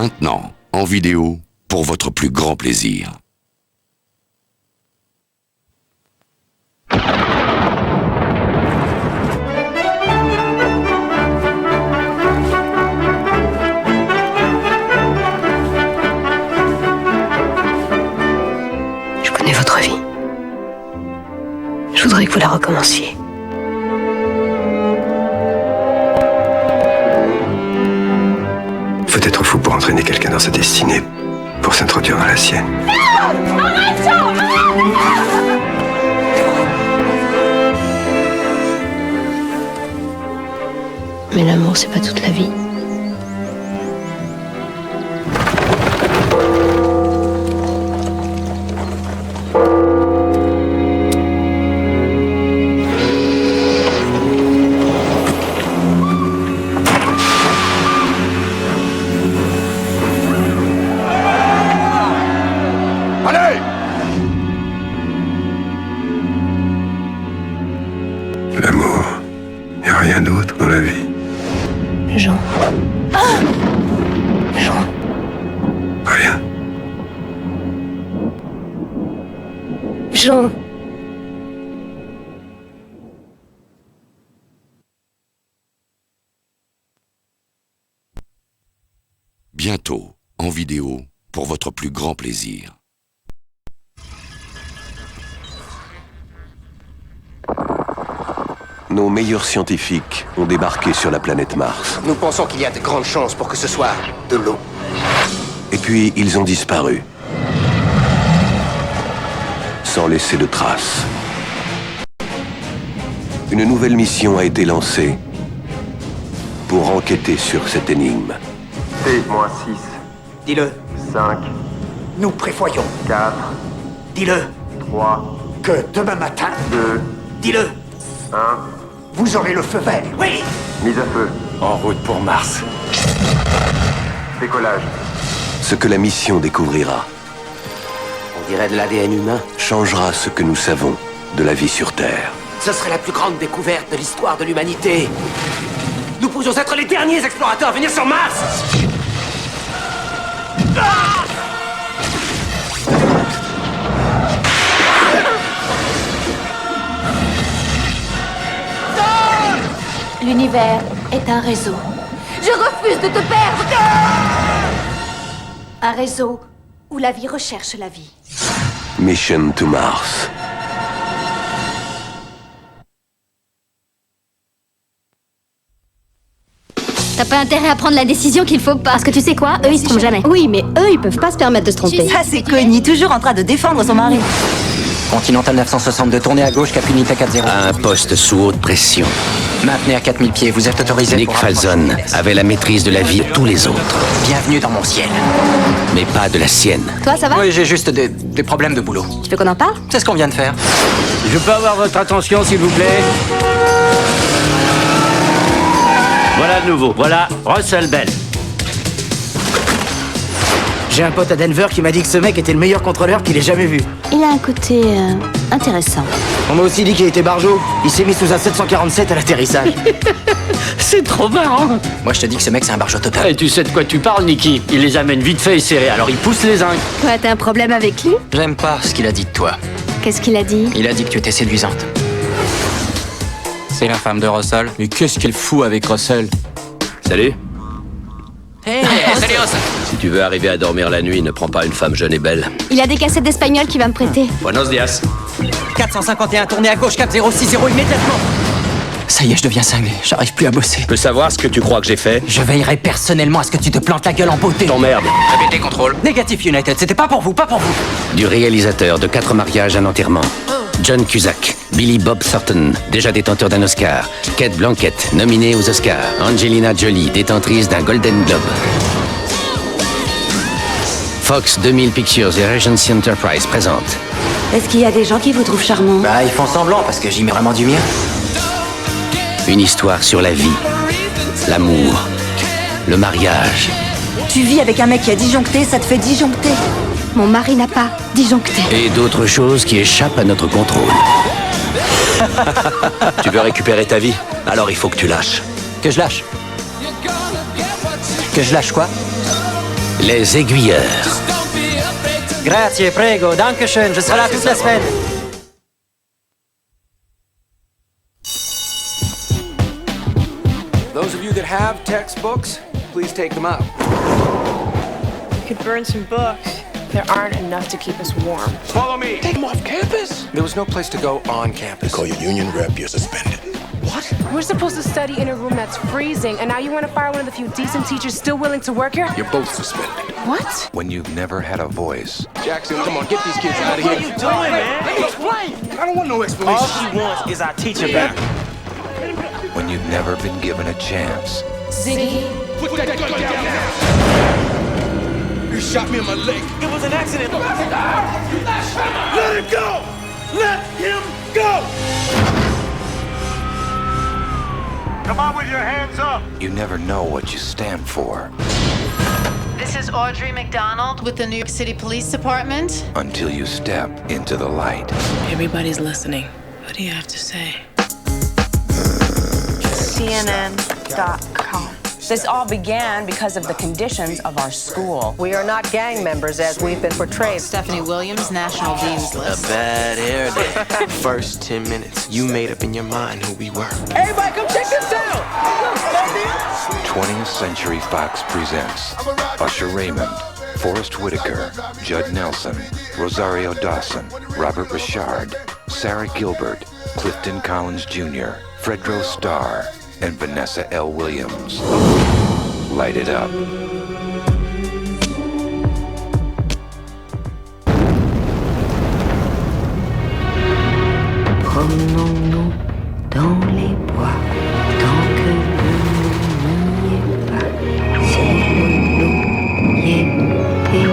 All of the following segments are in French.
Maintenant, en vidéo, pour votre plus grand plaisir. Je connais votre vie. Je voudrais que vous la recommenciez. Faut être fou pour entraîner quelqu'un dans sa destinée, pour s'introduire dans la sienne. Mais l'amour, c'est pas toute la vie. Allez! L'amour, y a rien d'autre dans la vie. Jean. Jean. Rien. Jean. Bientôt, en vidéo, pour votre plus grand plaisir. Nos meilleurs scientifiques ont débarqué sur la planète Mars. Nous pensons qu'il y a de grandes chances pour que ce soit de l'eau. Et puis, ils ont disparu. Sans laisser de traces. Une nouvelle mission a été lancée pour enquêter sur cette énigme. T-6, Dis-le. 5, Nous prévoyons. 4, Dis-le. 3, Que demain matin, 2, dis-le. 1, Vous aurez le feu vert. Oui. mise à feu. En route pour Mars. Décollage. Ce que la mission découvrira On dirait de l'ADN humain. changera ce que nous savons de la vie sur Terre. Ce serait la plus grande découverte de l'histoire de l'humanité. Nous pourrions être les derniers explorateurs à venir sur Mars. L'univers est un réseau. Je refuse de te perdre. Un réseau où la vie recherche la vie. Mission to Mars. T'as pas intérêt à prendre la décision qu'il faut pas. Parce que tu sais quoi, eux ils se trompent jamais. Oui, mais eux, ils peuvent pas se permettre de se tromper. Ah, c'est Connie, toujours en train de défendre son mari. Continental 962, tournez à gauche, cap unité 40. À un poste sous haute pression. Maintenez à 4000 pieds, vous êtes autorisé. Nick Falzon avait la maîtrise de la vie de tous les autres. Bienvenue dans mon ciel. Mais pas de la sienne. Toi, ça va? Oui, j'ai juste des problèmes de boulot. Tu veux qu'on en parle? C'est ce qu'on vient de faire. Je peux avoir votre attention, s'il vous plaît? Voilà le nouveau, voilà Russell Bell. J'ai un pote à Denver qui m'a dit que ce mec était le meilleur contrôleur qu'il ait jamais vu. Il a un côté intéressant. On m'a aussi dit qu'il était barjot. Il s'est mis sous un 747 à l'atterrissage. C'est trop marrant. Moi, je te dis que ce mec, c'est un barjot total. Et tu sais de quoi tu parles, Nicky? Il les amène vite fait et serrés, alors il pousse les zincs. Quoi, t'as un problème avec lui? J'aime pas ce qu'il a dit de toi. Qu'est-ce qu'il a dit? Il a dit que tu étais séduisante. C'est la femme de Russell. Mais qu'est-ce qu'elle fout avec Russell? Salut. Salut, Russell. Si tu veux arriver à dormir la nuit, ne prends pas une femme jeune et belle. Il a des cassettes d'espagnol qu'il va me prêter. Buenos dias. 451, tournez à gauche, cap 060 immédiatement. Ça y est, je deviens cinglé. J'arrive plus à bosser. Je peux savoir ce que tu crois que j'ai fait? Je veillerai personnellement à ce que tu te plantes la gueule en beauté. T'emmerdes. Répétez, contrôle. Négatif, United. C'était pas pour vous, pas pour vous. Du réalisateur de 4 mariages, un enterrement. John Cusack, Billy Bob Thornton, déjà détenteur d'un Oscar. Kate Blanchett, nominée aux Oscars. Angelina Jolie, détentrice d'un Golden Globe. Fox 2000 Pictures et Regency Enterprise présente. Est-ce qu'il y a des gens qui vous trouvent charmant? Bah, ils font semblant parce que j'y mets vraiment du mien. Une histoire sur la vie, l'amour, le mariage. Tu vis avec un mec qui a disjoncté, ça te fait disjoncter. Mon mari n'a pas disjoncté. Et d'autres choses qui échappent à notre contrôle. Tu veux récupérer ta vie? Alors il faut que tu lâches. Que je lâche? Que je lâche quoi? Les Aiguilleurs. Grazie, prego, dankeschön, je serai là toute la semaine. Those of you that have textbooks, please take them out. We could burn some books. There aren't enough to keep us warm. Follow me. Take them off campus? There was no place to go on campus. Call your union rep, you're suspended. What? We're supposed to study in a room that's freezing, and now you want to fire one of the few decent teachers still willing to work here? You're both suspended. What? When you've never had a voice. Jackson, come on, get these kids out of here. What are you doing, man? Let me explain. I don't want no explanation. All she wants is our teacher back. When you've never been given a chance. Ziggy. Put that gun down now. You shot me in my leg. It was an accident. Let him go! Let him go! Come on with your hands up! You never know what you stand for. This is Audrey McDonald with the New York City Police Department. Until you step into the light. Everybody's listening. What do you have to say? CNN.com. This all began because of the conditions of our school. We are not gang members as we've been portrayed. Stephanie Williams, National Dean's List. A bad hair day. First 10 minutes, you made up in your mind who we were. Everybody, come check this out! 20th Century Fox presents Usher Raymond, Forrest Whitaker, Judd Nelson, Rosario Dawson, Robert Richard, Sarah Gilbert, Clifton Collins Jr., Fredro Starr, and Vanessa L. Williams. Light it up. Promenons-nous dans les bois, tant que le loup n'y est pas. Si le loup y était,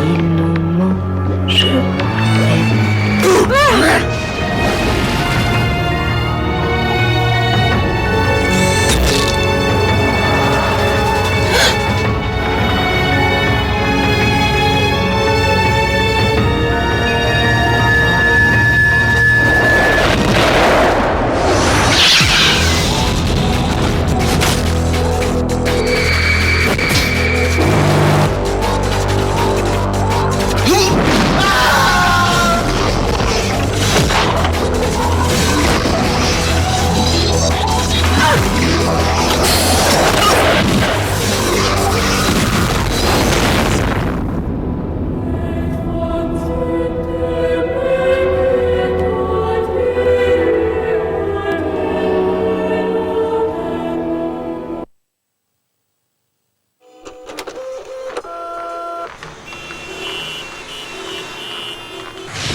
il nous mangerait.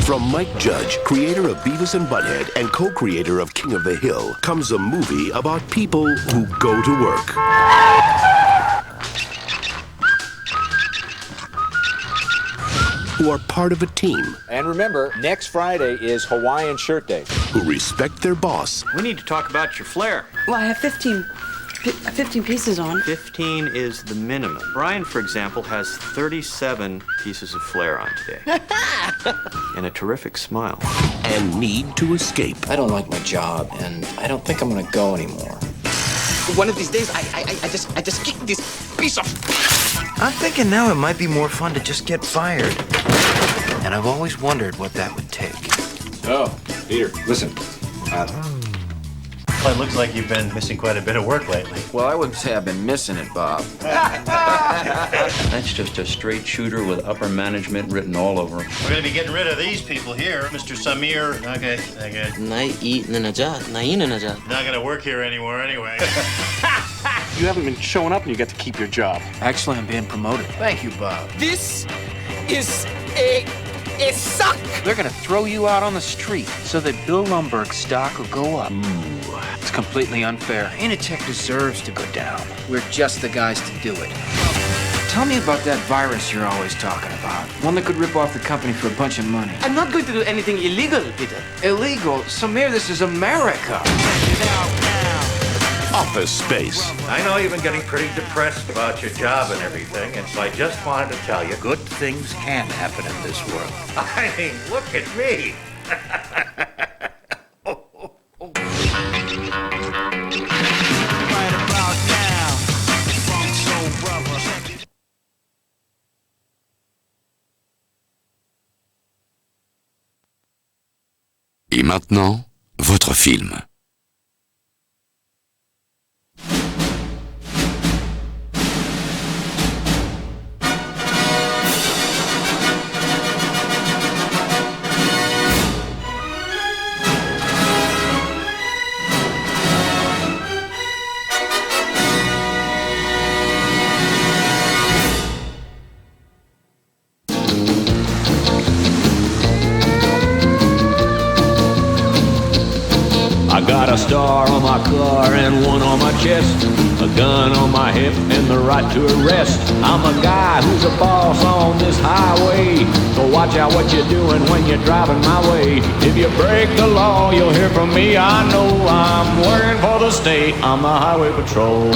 From Mike Judge, creator of Beavis and Butthead and co-creator of King of the Hill, comes a movie about people who go to work. Who are part of a team. And remember, next Friday is Hawaiian Shirt Day. Who respect their boss. We need to talk about your flair. Well, I have 15 pieces on. 15 is the minimum. Brian, for example, has 37 pieces of flair on today. And a terrific smile. And need to escape. I don't like my job, and I don't think I'm gonna go anymore. One of these days, I just kick this piece of... I'm thinking now it might be more fun to just get fired. And I've always wondered what that would take. Oh, Peter, listen. Well, it looks like you've been missing quite a bit of work lately. Well, I wouldn't say I've been missing it, Bob. That's just a straight shooter with upper management written all over him. We're gonna be getting rid of these people here. Mr. Samir, okay. Not gonna work here anymore anyway. You haven't been showing up and you get to keep your job. Actually, I'm being promoted. Thank you, Bob. This is a suck! They're gonna throw you out on the street so that Bill Lumberg's stock will go up. It's completely unfair. Initech deserves to go down. We're just the guys to do it. Tell me about that virus you're always talking about. One that could rip off the company for a bunch of money. I'm not going to do anything illegal, Peter. Illegal? Samir, this is America. Office Space. I know you've been getting pretty depressed about your job and everything, and so I just wanted to tell you, good things can happen in this world. I mean, look at me. Et maintenant, votre film. I got a star on my car and one on my chest, a gun on my hip and the right to arrest. I'm a guy who's a boss on this highway, so watch out what you're doing when you're driving my way. If you break the law, you'll hear from me. I know I'm working for the state. I'm the highway patrol.